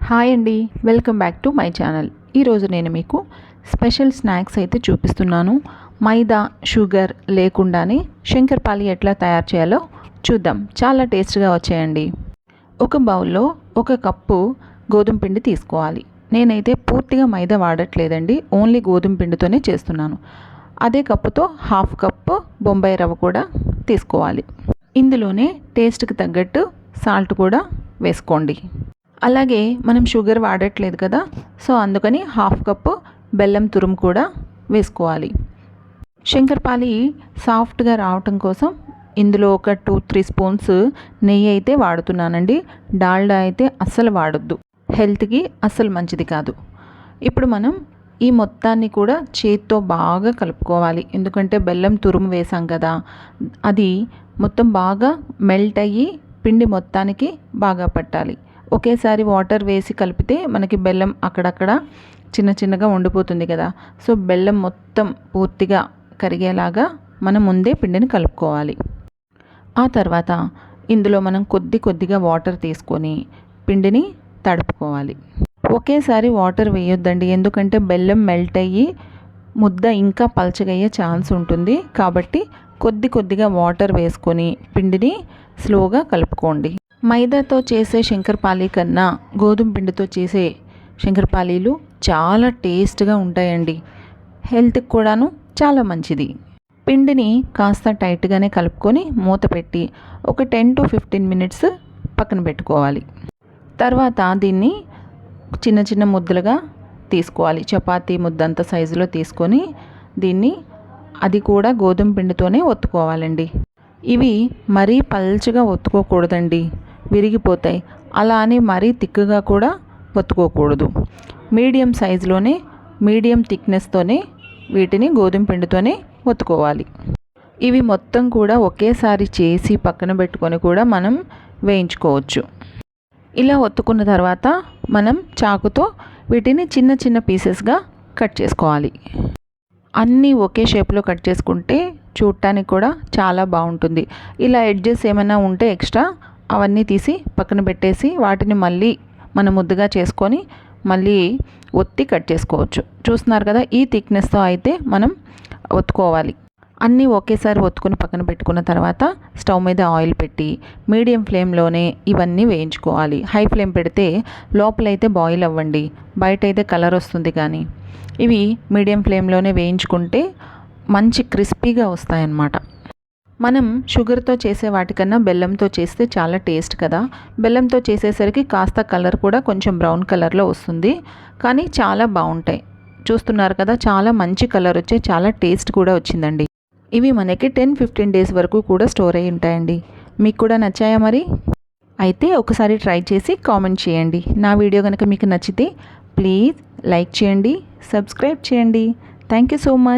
Hi అండి, welcome back to my channel. ఈరోజు నేను మీకు స్పెషల్ స్నాక్స్ అయితే చూపిస్తున్నాను. మైదా షుగర్ లేకుండానే శంకర్పాలి ఎట్లా తయారు చేయాలో చూద్దాం. చాలా టేస్ట్గా వచ్చాయండి. ఒక బౌల్లో 1 కప్పు గోధుమ పిండి తీసుకోవాలి. నేనైతే పూర్తిగా మైదా వాడట్లేదండి, ఓన్లీ గోధుమ పిండితోనే చేస్తున్నాను. అదే కప్పుతో 1/2 కప్పు బొంబాయి రవ్వ కూడా తీసుకోవాలి. ఇందులోనే టేస్ట్కి తగ్గట్టు సాల్ట్ కూడా వేసుకోండి. అలాగే మనం షుగర్ వాడట్లేదు కదా, సో అందుకని 1/2 కప్పు బెల్లం తురుము కూడా వేసుకోవాలి. శంకర్పాలి సాఫ్ట్గా రావటం కోసం ఇందులో ఒక 2-3 స్పూన్స్ నెయ్యి అయితే వాడుతున్నానండి. డాల్డా అయితే అస్సలు వాడొద్దు, హెల్త్కి అస్సలు మంచిది కాదు. ఇప్పుడు మనం ఈ మొత్తాన్ని కూడా చేత్తో బాగా కలుపుకోవాలి. ఎందుకంటే బెల్లం తురుము వేసాం కదా, అది మొత్తం బాగా మెల్ట్ అయ్యి పిండి మొత్తానికి బాగా పట్టాలి. ఒకేసారి వాటర్ వేసి కలిపితే మనకి బెల్లం అక్కడక్కడ చిన్న చిన్నగా ఉండిపోతుంది కదా, సో బెల్లం మొత్తం పూర్తిగా కరిగేలాగా మనం ముందే పిండిని కలుపుకోవాలి. ఆ తర్వాత ఇందులో మనం కొద్దిగా వాటర్ తీసుకొని పిండిని తడుపుకోవాలి. ఒకేసారి వాటర్ వేయొద్దండి, ఎందుకంటే బెల్లం మెల్ట్ అయ్యి ముద్ద ఇంకా పల్చగా అయ్యే ఛాన్స్ ఉంటుంది. కాబట్టి కొద్దిగా వాటర్ వేసుకొని పిండిని స్లోగా కలుపుకోండి. మైదాతో చేసే శంకర్పాలి కన్నా గోధుమ పిండితో చేసే శంకర్పాలీలు చాలా టేస్ట్గా ఉంటాయండి. హెల్త్కి కూడాను చాలా మంచిది. పిండిని కాస్త టైట్గానే కలుపుకొని మూత పెట్టి ఒక 10-15 మినిట్స్ పక్కన పెట్టుకోవాలి. తర్వాత దీన్ని చిన్న ముద్దలుగా తీసుకోవాలి. చపాతీ ముద్దంత సైజులో తీసుకొని దీన్ని అది కూడా గోధుమ పిండితోనే ఒత్తుకోవాలండి. ఇవి మరీ పల్చగా ఒత్తుకోకూడదండి, విరిగిపోతాయి. అలా అని మరీ తిక్కుగా కూడా ఒత్తుకోకూడదు. మీడియం సైజులోనే మీడియం థిక్నెస్తోనే వీటిని గోధుమ పిండితోనే ఒత్తుకోవాలి. ఇవి మొత్తం కూడా ఒకేసారి చేసి పక్కన పెట్టుకొని కూడా మనం వేయించుకోవచ్చు. ఇలా ఒత్తుకున్న తర్వాత మనం చాకుతో వీటిని చిన్న పీసెస్గా కట్ చేసుకోవాలి. అన్నీ ఒకే షేప్లో కట్ చేసుకుంటే చూడటానికి కూడా చాలా బాగుంటుంది. ఇలా ఎడ్జెస్ ఏమైనా ఉంటే ఎక్స్ట్రా అవన్నీ తీసి పక్కన పెట్టేసి వాటిని మళ్ళీ మనం ముద్దగా చేసుకొని మళ్ళీ ఒత్తి కట్ చేసుకోవచ్చు. చూస్తున్నారు కదా, ఈ థిక్నెస్తో అయితే మనం ఒత్తుకోవాలి. అన్నీ ఒకేసారి ఒత్తుకొని పక్కన పెట్టుకున్న తర్వాత స్టవ్ మీద ఆయిల్ పెట్టి మీడియం ఫ్లేమ్లోనే ఇవన్నీ వేయించుకోవాలి. హై ఫ్లేమ్ పెడితే లోపలైతే బాయిల్ అవ్వండి, బయట అయితే కలర్ వస్తుంది. కానీ ఇవి మీడియం ఫ్లేమ్లోనే వేయించుకుంటే మంచి క్రిస్పీగా వస్తాయన్నమాట. మనం షుగర్తో చేసే వాటికన్నా బెల్లంతో చేస్తే చాలా టేస్ట్ కదా. బెల్లంతో చేసేసరికి కాస్త కలర్ కూడా కొంచెం బ్రౌన్ కలర్లో వస్తుంది, కానీ చాలా బాగుంటాయి. చూస్తున్నారు కదా, చాలా మంచి కలర్ వచ్చి చాలా టేస్ట్ కూడా వచ్చిందండి. ఇవి మనకి 10-15 డేస్ వరకు కూడా స్టోర్ అయి ఉంటాయండి. మీకు కూడా నచ్చాయా మరి? అయితే ఒకసారి ట్రై చేసి కామెంట్ చేయండి. నా వీడియో కనుక మీకు నచ్చితే ప్లీజ్ లైక్ చేయండి, సబ్స్క్రైబ్ చేయండి. Thank you so much.